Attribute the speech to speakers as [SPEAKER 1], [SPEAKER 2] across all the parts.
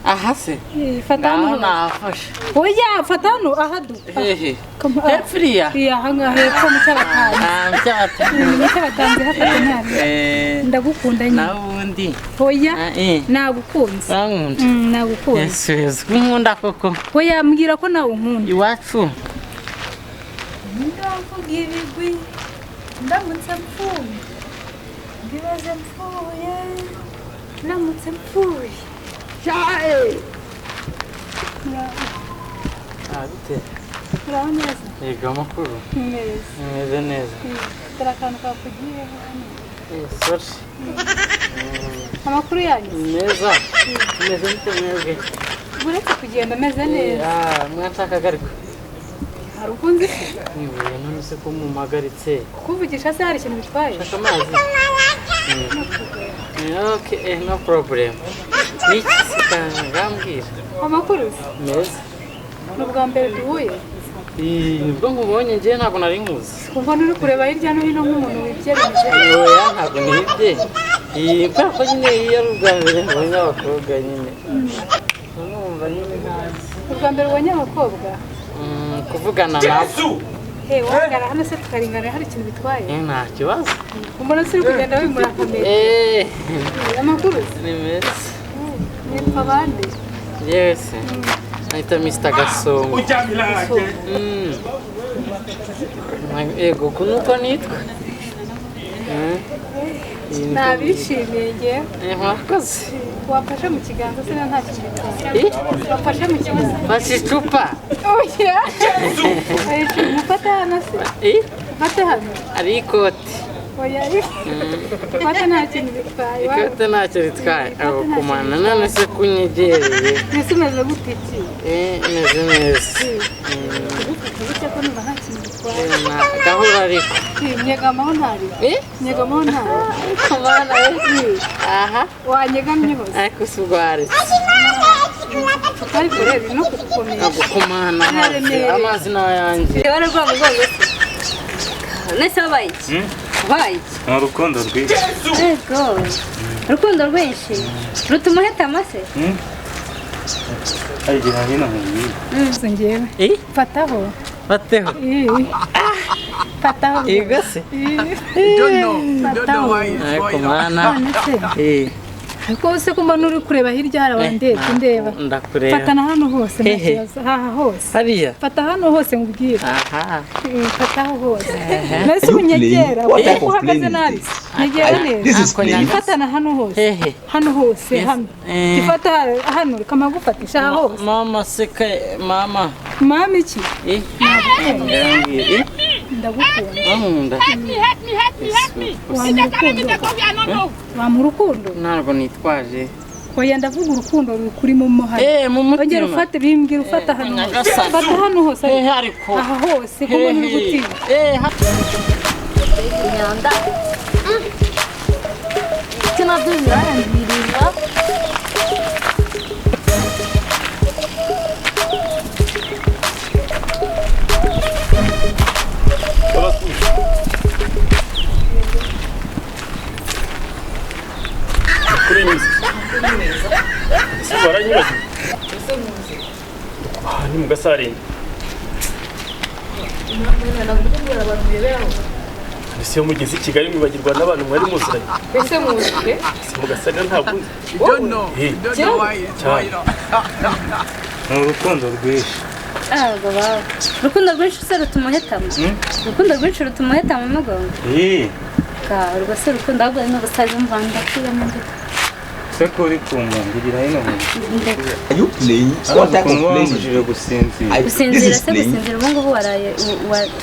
[SPEAKER 1] aha se
[SPEAKER 2] fata hano
[SPEAKER 1] nafashe
[SPEAKER 2] oya fata hano ahadu
[SPEAKER 1] hepfiriya
[SPEAKER 2] hanga hepfo mu cyabatanze hafata ntari ndagukunda nyine
[SPEAKER 1] nawundi
[SPEAKER 2] oya nagukunze nagukunze
[SPEAKER 1] yesu nkunda koko
[SPEAKER 2] oya mbwira ko nawe unkunda
[SPEAKER 1] iwacu
[SPEAKER 2] ndavuga ibigwi ndamutse mpfuye ndibaze mpfuye ndamutse mpfuye
[SPEAKER 1] bite
[SPEAKER 2] uraho neza
[SPEAKER 1] yego amakuru meze neza
[SPEAKER 2] dore akantu kakugiye
[SPEAKER 1] sorry
[SPEAKER 2] amakuru yanyu
[SPEAKER 1] neza meze nte mwebwe
[SPEAKER 2] uretse kugenda meze neza
[SPEAKER 1] mwanshakaga ariko
[SPEAKER 2] hari ukunzi
[SPEAKER 1] none se ko mumagaritse
[SPEAKER 2] kuvugisha se hari ikintu bitwaye
[SPEAKER 1] shaka amazi okay no problem niki sikangambwira
[SPEAKER 2] amakuru
[SPEAKER 1] meza
[SPEAKER 2] n'ubwa mbere duhuye
[SPEAKER 1] nibwo nkubonye ngiye ntabwo nari nkuzi
[SPEAKER 2] kuva uri kureba hirya no hino nk'umuntu wibyeremeje
[SPEAKER 1] oya ntabwo nibye kubera ko nyine iyo ari ubwa mbere mbonye abakobwa nyine numva nyine ntazi
[SPEAKER 2] ubwa mbere ubonye abakobwa
[SPEAKER 1] kuvugana nabo
[SPEAKER 2] wangara hano se tukaringana hari ikintu bitwaye
[SPEAKER 1] nta kibazo
[SPEAKER 2] umuntu uri kugenda wimura kamera amakuru
[SPEAKER 1] ni meza
[SPEAKER 2] nitwa bande
[SPEAKER 1] yesi nahita Mr. Gasongo yego kunuko nitwa
[SPEAKER 2] nabishimiye ngewe
[SPEAKER 1] mwakoze
[SPEAKER 2] wafashe mu kiganza se nta kintu bitwaye wafashe mu kiganza
[SPEAKER 1] fashe icupa
[SPEAKER 2] oya mufate hano se mufate hano
[SPEAKER 1] ari ikoti
[SPEAKER 2] oya mufate nta kintu bitwaye
[SPEAKER 1] ikote ntacyo bitwaye abo kumana none se kunyegereye
[SPEAKER 2] mbese umeze gute iki
[SPEAKER 1] meze neza
[SPEAKER 2] bityo ko numva nta kintu bitwaye
[SPEAKER 1] gahura ariko
[SPEAKER 2] nyegamaho ntari nyegamaho ntari
[SPEAKER 1] kumana aha
[SPEAKER 2] wanyegamye hose
[SPEAKER 1] ariko si ubwaretse
[SPEAKER 2] ariko rero no kugukomera
[SPEAKER 1] agukumana amazi n'ayanjye
[SPEAKER 3] rero rwa mugongo nese wabaye iki wabaye iki
[SPEAKER 4] ni urukundo rwinshi
[SPEAKER 3] yego urukundo rwinshi rutuma uhitamo se
[SPEAKER 4] ayigira hino mu bibi
[SPEAKER 2] ngewe fataho
[SPEAKER 1] bateho
[SPEAKER 2] fataho
[SPEAKER 1] igase
[SPEAKER 2] fataho
[SPEAKER 1] ariko mwana
[SPEAKER 2] ariko se kumba nuri kureba hirya hari abandetse ndeba
[SPEAKER 1] ndakureba
[SPEAKER 2] fatana hano hose haha hose
[SPEAKER 1] hariya
[SPEAKER 2] fata hano hose nkubwira
[SPEAKER 1] aha
[SPEAKER 2] fataho hose nese unyegera uko uhagaze nabi nyegera neza fatana hano hose hano hose hano ifata hano kamagufatisha hose
[SPEAKER 1] mama seka mama
[SPEAKER 2] mama iki
[SPEAKER 1] ndagukunda
[SPEAKER 2] wamurukundo
[SPEAKER 1] ntabwo nitwaje
[SPEAKER 2] oya ndavuga urukundo rukuri mu muhari
[SPEAKER 1] mu mutima
[SPEAKER 2] ongera ufate bimbwira ufata hano fata hano hose
[SPEAKER 1] ariko
[SPEAKER 2] aha hose kuko ni gutima
[SPEAKER 3] imyanda kinabyo birangirira
[SPEAKER 4] ni mu gasarenda ese mugeze i Kigali mwibagirwa n'abantu mwari muziranye
[SPEAKER 2] ese muzike
[SPEAKER 4] mu gasarenda ntabwo ni urukundo rwinshi
[SPEAKER 3] urukundo rwinshi se rutuma uhitamo urukundo rwinshi rutuma uhitamo umugongo urwo se urukundo ahubwo ni ubusazi mvanda kwiyamo ndetse
[SPEAKER 4] seko uri kumwangirira hino
[SPEAKER 5] Are you playing? What type of playing?
[SPEAKER 3] gusinzira se gusinzira ubu ngubu waraye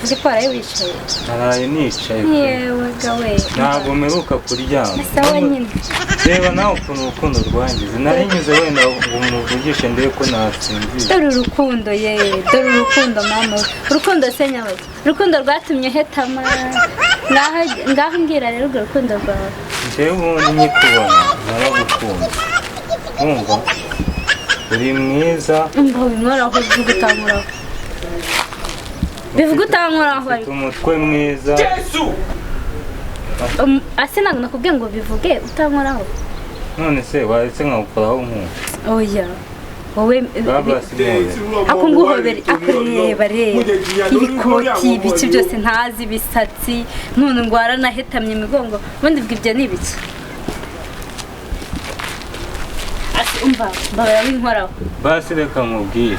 [SPEAKER 3] tuzi ko waraye wicaye
[SPEAKER 4] naraye nicaye
[SPEAKER 3] yewe gawe
[SPEAKER 4] ntabwo mperuka kuryama
[SPEAKER 3] sawa nyine
[SPEAKER 4] reba nawe ukuntu urukundo rwangize nari nyuze wenda ngo umuvugishe ndebe ko nasinzira
[SPEAKER 3] dore urukundo dore urukundo mama urukundo se nyawe urukundo rwatumye hetama ngaho mbwira rero urwo rukundo rwawe
[SPEAKER 4] njyewe ubundi nyikubona naragukunda wumva uri mwiza
[SPEAKER 3] ngo bimworaho bivuga utamuraho bivuga utamuraho
[SPEAKER 4] ufite umutwe mwiza
[SPEAKER 3] ase ntabwo nakubwiye ngo bivuge utamuraho
[SPEAKER 4] none se waretse nkagukoraho nk'ubu
[SPEAKER 3] oya wowe ako nguhobere akureba ibikoti ibiki byose ntazi ibisatsi none ngwara nahetamye imigongo ubundi bw'ibyo ni ibiki umva mbabara w'inkoraho
[SPEAKER 4] basi reka nkubwire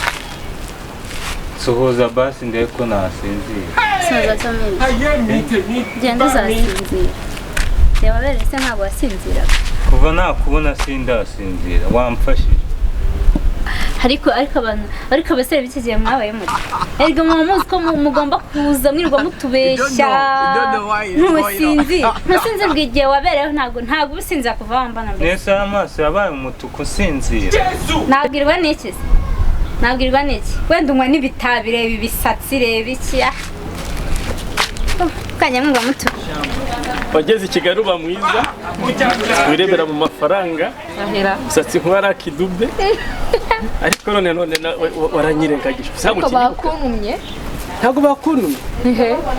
[SPEAKER 4] suhuza basi ndebe ko nasinzira
[SPEAKER 3] soza cyamwe genda zasinzira yababere se ntabwo wasinzira
[SPEAKER 4] kuva nakubona sindasinzira wamfashije
[SPEAKER 3] ariko abasore b'iki gihe mwabaye muri erega muzi ko mugomba kuza mwirirwa mutubeshya ntusinzira bw'igihe wabereyeho ntabwo ubisinzira kuva wambana mbere
[SPEAKER 4] nese amaso yabaye umutuku sinzira
[SPEAKER 3] nabwirwa n'iki wenda unywa n'ibitabi reba ibisatsi reba iki kanyamwirwa muto
[SPEAKER 6] wageze i Kigali uba mwiza wirebera mu mafaranga usatsi nk'uwari akidube ariko none waranyirengagije
[SPEAKER 2] bakunumye
[SPEAKER 6] ntabwo bakunumye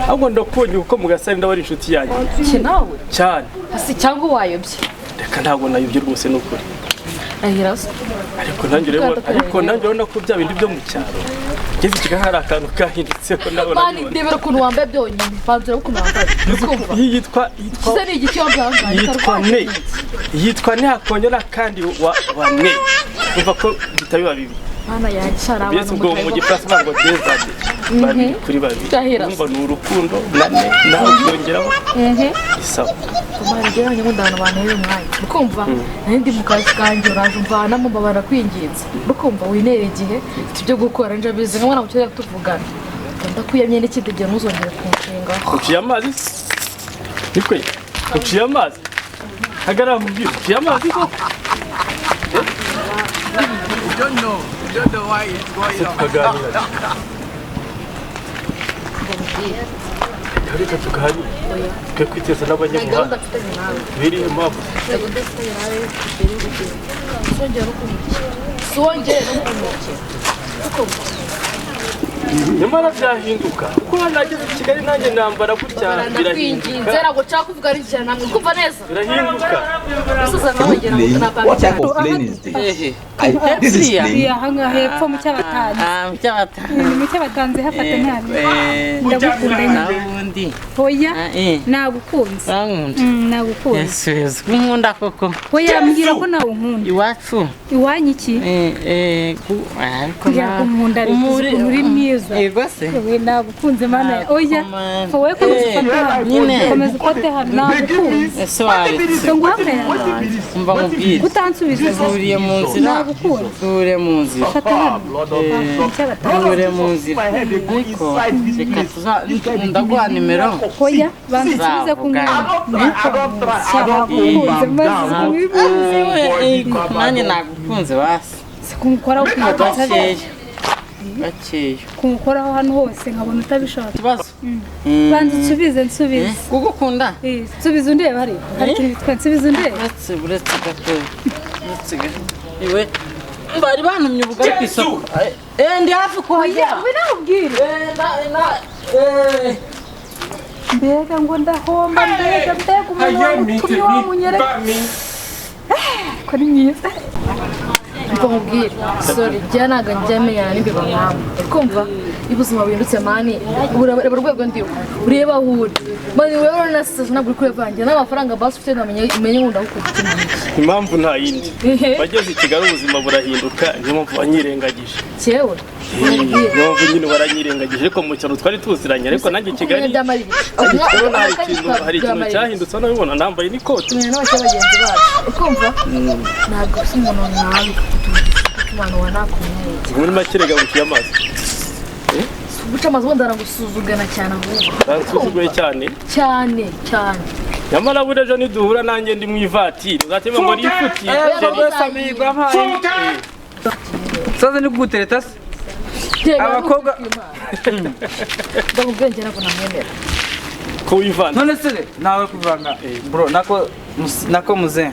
[SPEAKER 6] ahubwo ndakunye kuko mu gasari ndabari inshuti yanjye
[SPEAKER 2] nawe
[SPEAKER 6] cyane
[SPEAKER 2] cyangwa wayobye
[SPEAKER 6] reka ntabwo nayobye rwose n'ukuri ariko nanjye urabona ko bya bindi byo mu cyaro ngeze i Kigali hari akantu kahindutseho ndabona
[SPEAKER 2] ndebera ukuntu wambaye byonyine banzura ukuntu wambaye
[SPEAKER 6] yitwa ne hakongera kandi wa ne umva ko bitabiba bibi
[SPEAKER 2] Mana yancara
[SPEAKER 6] abantu ubwo mu gifaransa bavuga ngo desade bari kuri babiri umva ni urukundo nane nawe byongeraho isawa
[SPEAKER 2] kumara geranye ngo ndana abantu rero mwanya ukumva nandi mu kazi kanjye uraje umvana mu babara kwinginza ukumva winere igihe tujye gukora nje bize nkamwana mu cyo tuvugana ndakuyamye n'ikidegera ntuzongere kunshinga
[SPEAKER 6] uciye amazi niko uciye amazi hagara mu byo uciye amazi ko You don't know why it's going on. Reka tuganire twe kwiteza n'abanyamuhanda biriye mpamvu nyamara byahinduka kuko nageze i Kigali nanjye nambara gutya birahinduka
[SPEAKER 2] nzera ngo nshaka kuvuga ari cyane namwe kumva neza
[SPEAKER 6] birahinduka
[SPEAKER 5] What type of plane is this? This is plane.
[SPEAKER 3] hanga hepfo mu cyabatanze hafata ntabi ndagukunda
[SPEAKER 1] nabundi
[SPEAKER 3] hoya nagukunze nagukunze
[SPEAKER 1] yesu nkunda koko
[SPEAKER 3] hoya mbwira ko nawe unkunda
[SPEAKER 1] iwacu
[SPEAKER 3] iwanyiki
[SPEAKER 1] ariko
[SPEAKER 3] nkunda uri mwiza
[SPEAKER 1] yego se
[SPEAKER 3] we nagukunze mana oya wowe ko komeza ufate hano nagukunze
[SPEAKER 1] ese waretse
[SPEAKER 3] nguhamwe
[SPEAKER 1] umva mubwire
[SPEAKER 3] utansubiza
[SPEAKER 1] uriye mu nzira uriye mu nzira uriye mu nzira ariko reka ndaguha nimero
[SPEAKER 3] hoya bansubize ku
[SPEAKER 1] nanjye nagukunze basi
[SPEAKER 3] kumukoraho
[SPEAKER 1] gakeya
[SPEAKER 3] kumukoraho hano hose nkabona utabishaka
[SPEAKER 1] ikibazo
[SPEAKER 3] banza nsubize
[SPEAKER 1] kugukunda
[SPEAKER 3] nsubize undeba hari ikintu bitwa nsubize undeba
[SPEAKER 1] uretse gato iwe bari bantumye ubugari ku isoko ndi hafi kuhajya
[SPEAKER 3] we nakubwire mbega ngo ndahomba mbega umuntu wamunyereka ko ni mwiza
[SPEAKER 2] mbabwire sorry byanaga njyamenyana n'imbeba mwamwe kumva ibuzima bindutse mani ureba urwego ndiho ureba huri mani wewe na sasa nabwo kurevangira n'amafaranga basi ufite namenye ngunda gukora
[SPEAKER 6] impamvu nta yindi bageze i Kigali ubuzima burahinduka niyo mpamvu wanyirengagije
[SPEAKER 2] cyewe
[SPEAKER 6] niyo nyine waranyirengagije ariko mu cyaro twari tuziranye ariko nanjye i Kigali hari ikintu cyahindutse nabibona nambaye n'ikoti
[SPEAKER 2] n'abagenzi bacu ukumva ntabwo usi umuntu mwanga umwana wa nakumye
[SPEAKER 6] muri makirega guciye amazi
[SPEAKER 2] guca amazi wenda aragusuzugana cyane ahubwo
[SPEAKER 6] baransuzuguye cyane nyamara buri ejo niduhura nanjye ndi mu ivatiri uzatema ngo rifuti
[SPEAKER 1] saza ni gutereta se abakobwa
[SPEAKER 2] ndakubwenge nako namwemera
[SPEAKER 6] ko wivana
[SPEAKER 1] none se nawe kuvanga bro nako muze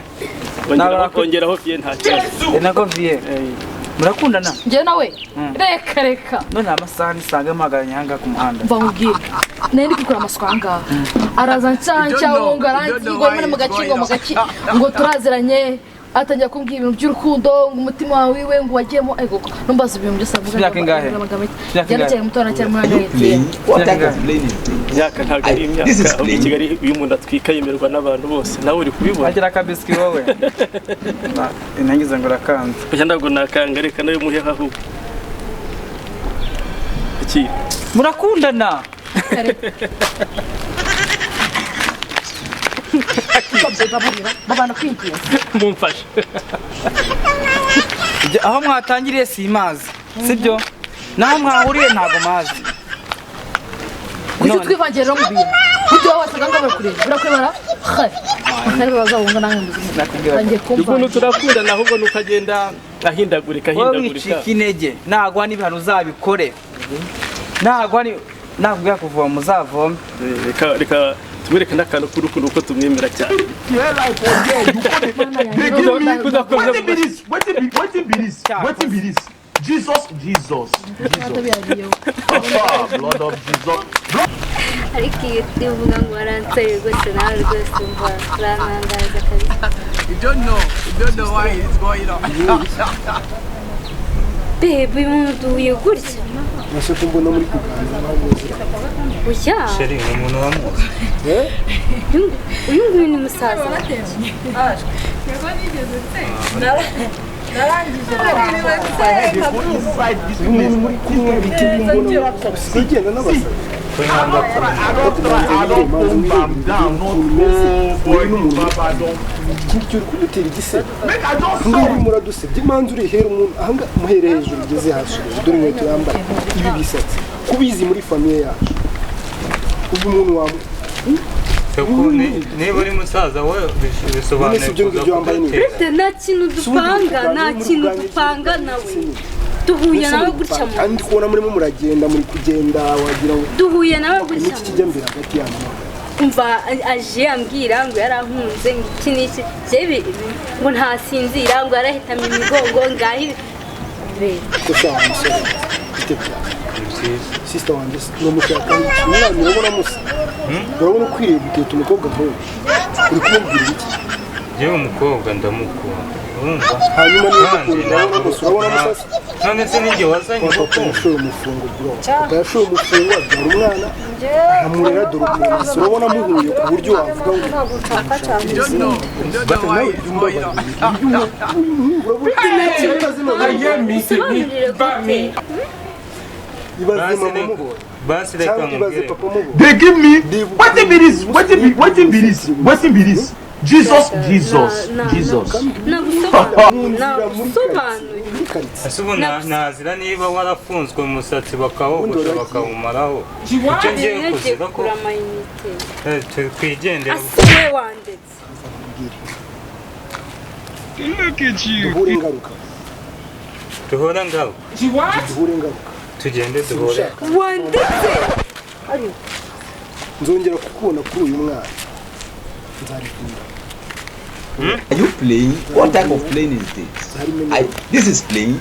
[SPEAKER 6] nakongeraho vie nta kibazo
[SPEAKER 1] nako vie murakundana
[SPEAKER 2] njye nawe reka
[SPEAKER 1] none amasaha nisanga maganya hanga ku muhanda
[SPEAKER 2] mbabwire nari gukora amaswanga araza ncanca ngo arangiye ngo mu gakingo ngo turaziranye atangira kumbwira ibintu by'urukundo ngo umutima wawe wiwe ngo wagiyemo ego numbaza ibintu byose avuga cyane muto na cyane muri
[SPEAKER 6] imyaka ntabwo ari imyaka i Kigali uyu muntu atwika yemerwa n'abantu bose nawe uri kubibona
[SPEAKER 7] agira akabiski wowe nangize ngo rakanze
[SPEAKER 6] oya ntabwo nakanga reka nawe muhe haho iki
[SPEAKER 7] murakundana
[SPEAKER 2] babana kwinjiye
[SPEAKER 6] mumfashe
[SPEAKER 7] aho mwatangiriye si mazi sibyo naho mwahuriye ntago mazi
[SPEAKER 2] kuki twivangira no mu bintu buryo wasaga ngo bakureba birakwebara kandi bazabunga nange ngiye kumva
[SPEAKER 6] ukuntu turakundana ahubwo nukagenda ahindagurika
[SPEAKER 7] wowe wicika intege nagwa n'ibihano uzabikore nagwa ni nabwo kuva muzavome
[SPEAKER 6] reka tubereke n'akantu k'urukundo uko tumwemera cyane
[SPEAKER 8] Jesus. Blood of Jesus.
[SPEAKER 3] ariko iyo tuvuga ngo aranseye rwose nawe rwose umva urantangaza kabisa
[SPEAKER 9] You don't know why it's going on.
[SPEAKER 3] bebe uyu muntu duhuye gutya
[SPEAKER 10] nashaka mbona muri kuganira
[SPEAKER 3] oya
[SPEAKER 4] sheri ni umuntu wamuzi
[SPEAKER 3] uyu nguyu ni musaza
[SPEAKER 10] muri kumwe bitibona sigenda n'abasaba kudutera igisebe ngiri muradusebye imanza urihera umuntu ahanga muhere hejuru ugeze hasi dore inkweto yambaye ibi bisatsi kubizi muri famiye yacu ubu umuntu wawe
[SPEAKER 4] niba uri musaza we bisobanuye
[SPEAKER 3] nta kintu dupanga nawe duhuye nawe gutya mu
[SPEAKER 10] kandi kubona murimo muragenda muri kugenda wagira ngo
[SPEAKER 3] duhuye nawe gutya
[SPEAKER 10] n'iki kijya mbere hagati yanyu
[SPEAKER 3] umva aje ambwira ngo yarankunze ngo iki n'iki ngo ntasinzira ngo yarahitamye imigongo ngahi
[SPEAKER 10] gushaka umusore ufite byawe sister wanjye n'umushaka umwana urabona musa urabona ukwiriye guteta umukobwa nk'uyu uri kumubwira iki
[SPEAKER 4] yewe umukobwa ndamukunda urumva
[SPEAKER 10] hanyuma niyo ukunda urabona musa urabona musasa
[SPEAKER 4] none se ninjye wazanye
[SPEAKER 10] papa yashoye umufungo bro papa yashoye umufungo abyara umwana amurera dore ukuntu urabona muhuye ku buryo wavuga ngo
[SPEAKER 9] You don't know why it's going on.
[SPEAKER 4] basi reka mubwire
[SPEAKER 8] They give me wetin be this Jesus
[SPEAKER 4] ese ubu nazira niba warafunzwe umusatsi bakawogosha bakawumaraho icyo ngiye kuzira ko twigendera
[SPEAKER 10] duhure ingaruka
[SPEAKER 4] duhora ngaho tugende duhore
[SPEAKER 3] wanditse
[SPEAKER 10] nzongera kukubona kuri uyu mwana nzarikunda.
[SPEAKER 5] Are you playing? What type of playing is this? This is playing.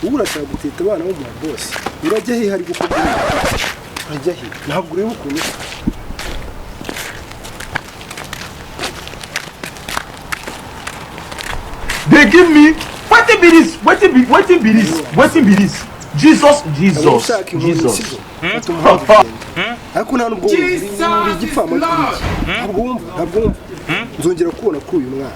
[SPEAKER 10] Urashaka guteta abana bo mu boss. Urajya he hari gukubwira? Urajya he? Ntabwo ureba ukuntu.
[SPEAKER 8] They give me wetin be this? Jesus.
[SPEAKER 10] Ariko nta nubwo uri igipfama ntabwo wumva nzongera kubona kuri uyu mwana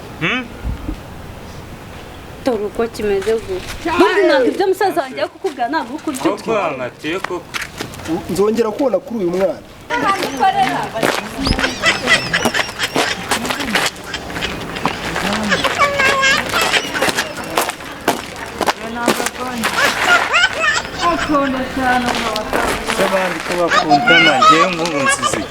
[SPEAKER 3] dore uko kimeze gutya ubundi ntabwo ibyo musaza wanjye kukubwira ntabwo uko
[SPEAKER 4] koko
[SPEAKER 10] nzongera kubona kuri uyu mwana
[SPEAKER 4] abandi ko bakundana njyewe nk'ubu nsizi